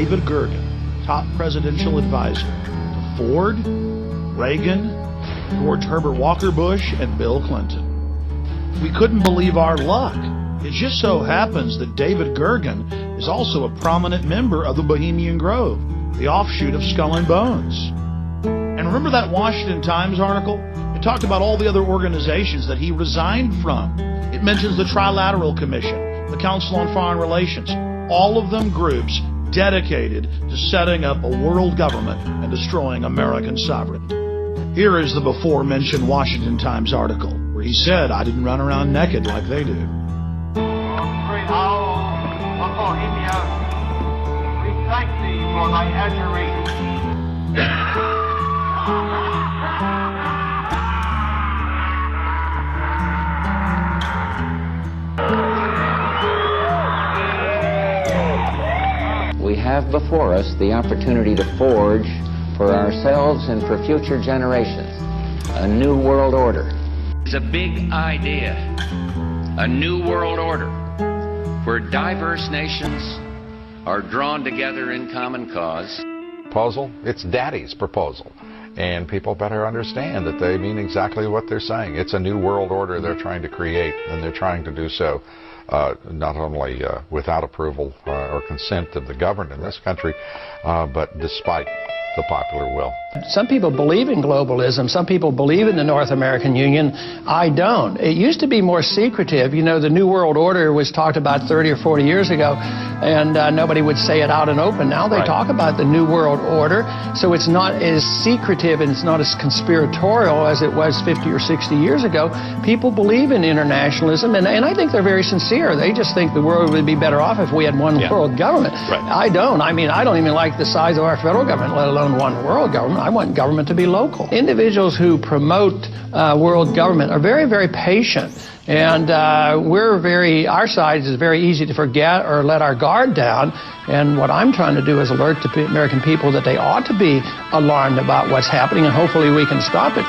David Gergen, top presidential advisor to Ford, Reagan, George Herbert Walker Bush, and Bill Clinton. We couldn't believe our luck. It just so happens that David Gergen is also a prominent member of the Bohemian Grove, the offshoot of Skull and Bones. And remember that Washington Times article? It talked about all the other organizations that he resigned from. It mentions the Trilateral Commission, the Council on Foreign Relations, all of them groups dedicated to setting up a world government and destroying American sovereignty. Here is the before-mentioned Washington Times article, where he said, "I didn't run around naked like they do." Great owl of Bohemia, we thank thee for thy ushering. We have before us the opportunity to forge for ourselves and for future generations a new world order. It's a big idea, a new world order where diverse nations are drawn together in common cause. Proposal, it's Daddy's proposal. And people better understand that they mean exactly what they're saying. It's a new world order they're trying to create, and they're trying to do so not only without approval or consent of the governed in this country, but despite the popular will. Some people believe in globalism. Some people believe in the North American Union. I don't. It used to be more secretive. You know, the New World Order was talked about 30 or 40 years ago, and nobody would say it out and open. Now they talk about the New World Order, so it's not as secretive and it's not as conspiratorial as it was 50 or 60 years ago. People believe in internationalism, and I think they're very sincere. They just think the world would be better off if we had one world government. I don't. I mean, I don't even like the size of our federal government, let alone one world government. I want government to be local. Individuals who promote world government are very, very patient. And our side is very easy to forget or let our guard down. And what I'm trying to do is alert the American people that they ought to be alarmed about what's happening, and hopefully we can stop it.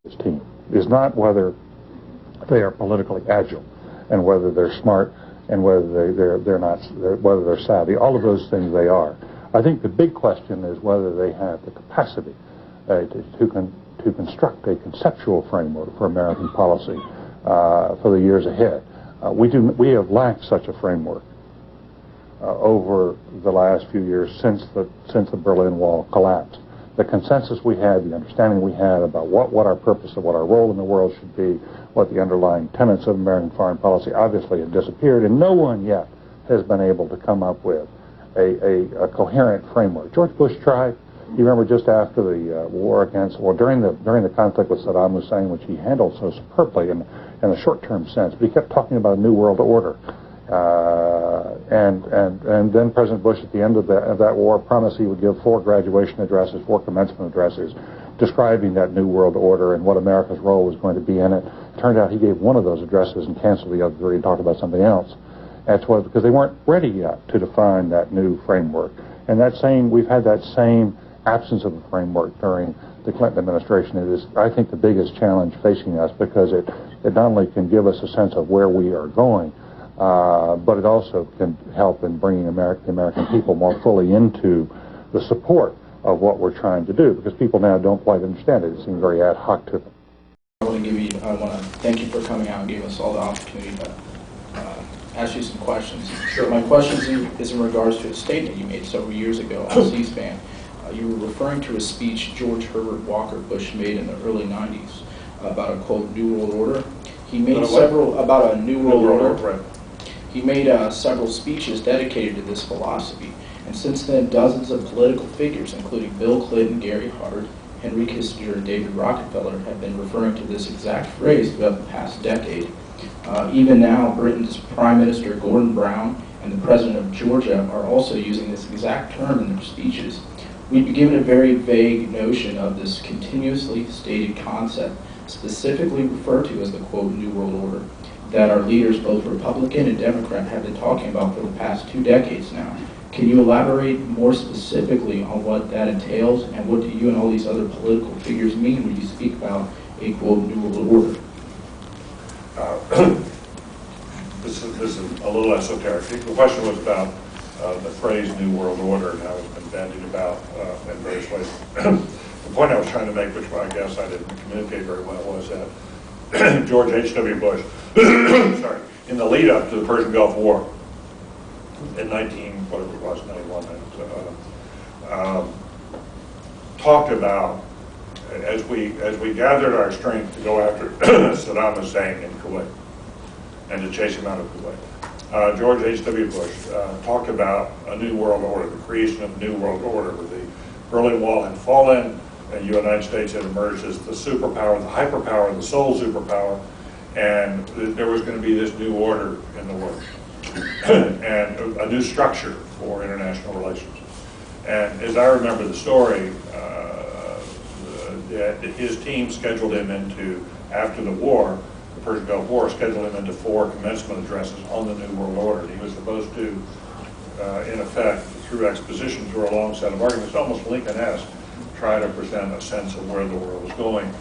This team is not whether they are politically agile and whether they're smart and whether whether they're savvy. All of those things they are. I think the big question is whether they have the capacity to construct a conceptual framework for American policy for the years ahead. We have lacked such a framework over the last few years since the Berlin Wall collapsed. The consensus we had, the understanding we had about what our purpose and what our role in the world should be, what the underlying tenets of American foreign policy obviously had disappeared, and no one yet has been able to come up with a coherent framework. George Bush tried. You remember just after the during the conflict with Saddam Hussein, which he handled so superbly in a short-term sense, but he kept talking about a new world order. And then President Bush, at the end of that war, promised he would give 4 graduation addresses, 4 commencement addresses, describing that new world order and what America's role was going to be in it. Turned out he gave one of those addresses and canceled the other 3 and talked about something else. That's why, because they weren't ready yet to define that new framework. And we've had that same absence of a framework during the Clinton administration. It is, I think, the biggest challenge facing us, because it not only can give us a sense of where we are going, but it also can help in bringing the American people more fully into the support of what we're trying to do, because people now don't quite understand it. It seems very ad hoc to them. I want to thank you for coming out and giving us all the opportunity to ask you some questions. Sure. My question is in regards to a statement you made several years ago on C-SPAN. You were referring to a speech George Herbert Walker Bush made in the early 90s about a, quote, New World Order. He made about a New World Order. Right. He made several speeches dedicated to this philosophy, and since then dozens of political figures, including Bill Clinton, Gary Hart, Henry Kissinger, and David Rockefeller, have been referring to this exact phrase throughout the past decade. Even now, Britain's Prime Minister Gordon Brown and the President of Georgia are also using this exact term in their speeches. We've been given a very vague notion of this continuously stated concept, specifically referred to as the, quote, New World Order, that our leaders, both Republican and Democrat, have been talking about for the past 2 decades now. Can you elaborate more specifically on what that entails, and what do you and all these other political figures mean when you speak about a quote new world order? This is a little esoteric. The question was about the phrase New World Order and how it's been bandied about in various ways. The point I was trying to make, which I guess I didn't communicate very well, was that George H.W. Bush, sorry, in the lead up to the Persian Gulf War in 91, talked about, as we gathered our strength to go after Saddam Hussein in Kuwait and to chase him out of Kuwait, George H.W. Bush talked about a new world order, the creation of a new world order, where the Berlin Wall had fallen, and the United States had emerged as the superpower, the hyperpower, the sole superpower, and there was going to be this new order in the world and a new structure for international relations. And as I remember the story, his team scheduled him into, after the war, the Persian Gulf War, scheduled him into 4 commencement addresses on the New World Order. He was supposed to, in effect, through exposition, through a long set of arguments, almost Lincoln-esque, try to present a sense of where the world was going.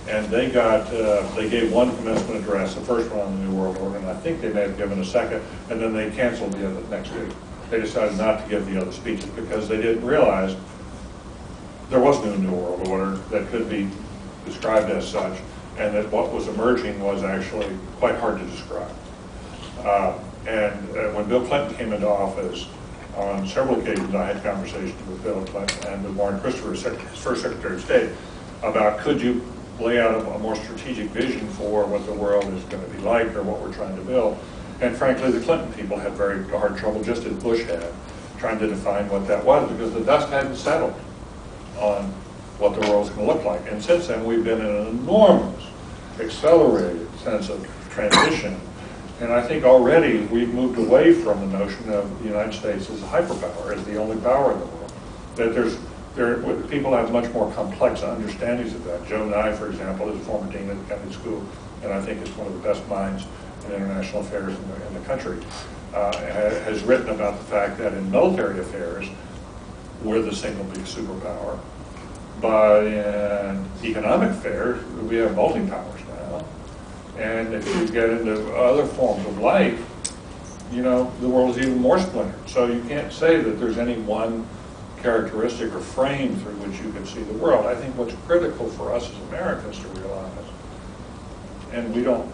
And they gave one commencement address, the first one on the New World Order, and I think they may have given a second, and then they canceled the other next week. They decided not to give the other speeches because they didn't realize there was no New World Order that could be described as such, and that what was emerging was actually quite hard to describe. And when Bill Clinton came into office, on several occasions I had conversations with Bill Clinton and with Warren Christopher, his first Secretary of State, about could you lay out a more strategic vision for what the world is going to be like or what we're trying to build. And frankly, the Clinton people had very hard trouble, just as Bush had, trying to define what that was, because the dust hadn't settled on what the world's going to look like. And since then, we've been in an enormous, accelerated sense of transition. And I think already we've moved away from the notion of the United States as a hyperpower, as the only power in the world. That people have much more complex understandings of that. Joe Nye, for example, is a former dean at the Kennedy School, and I think is one of the best minds in international affairs in the country, has written about the fact that in military affairs, we're the single biggest superpower. But in economic affairs, we have multi-powers now. And if you get into other forms of life, you know, the world is even more splintered. So you can't say that there's any one characteristic or frame through which you can see the world. I think what's critical for us as Americans to realize, and we don't,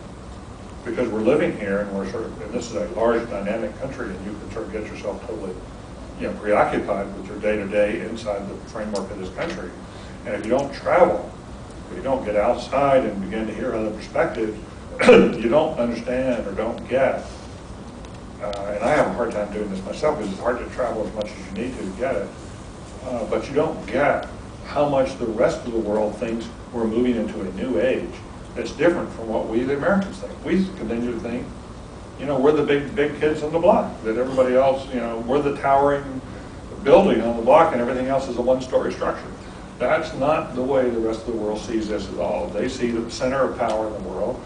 because we're living here and we're sort of, and this is a large dynamic country, and you can sort of get yourself totally, you know, preoccupied with your day-to-day inside the framework of this country. And if you don't travel, if you don't get outside and begin to hear other perspectives, you don't understand or don't get. And I have a hard time doing this myself because it's hard to travel as much as you need to get it. But you don't get how much the rest of the world thinks we're moving into a new age that's different from what we, the Americans, think. We continue to think, you know, we're the big kids on the block, that everybody else, you know, we're the towering building on the block and everything else is a one-story structure. That's not the way the rest of the world sees this at all. They see the center of power in the world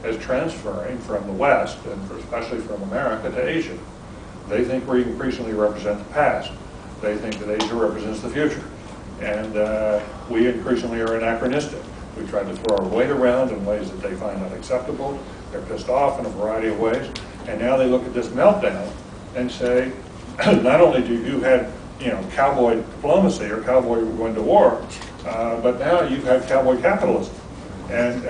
as transferring from the West, and especially from America, to Asia. They think we increasingly represent the past. They think that Asia represents the future. And we increasingly are anachronistic. We try to throw our weight around in ways that they find unacceptable. They're pissed off in a variety of ways. And now they look at this meltdown and say, not only do you have, you know, cowboy diplomacy or cowboy going to war, but now you've had cowboy capitalism. And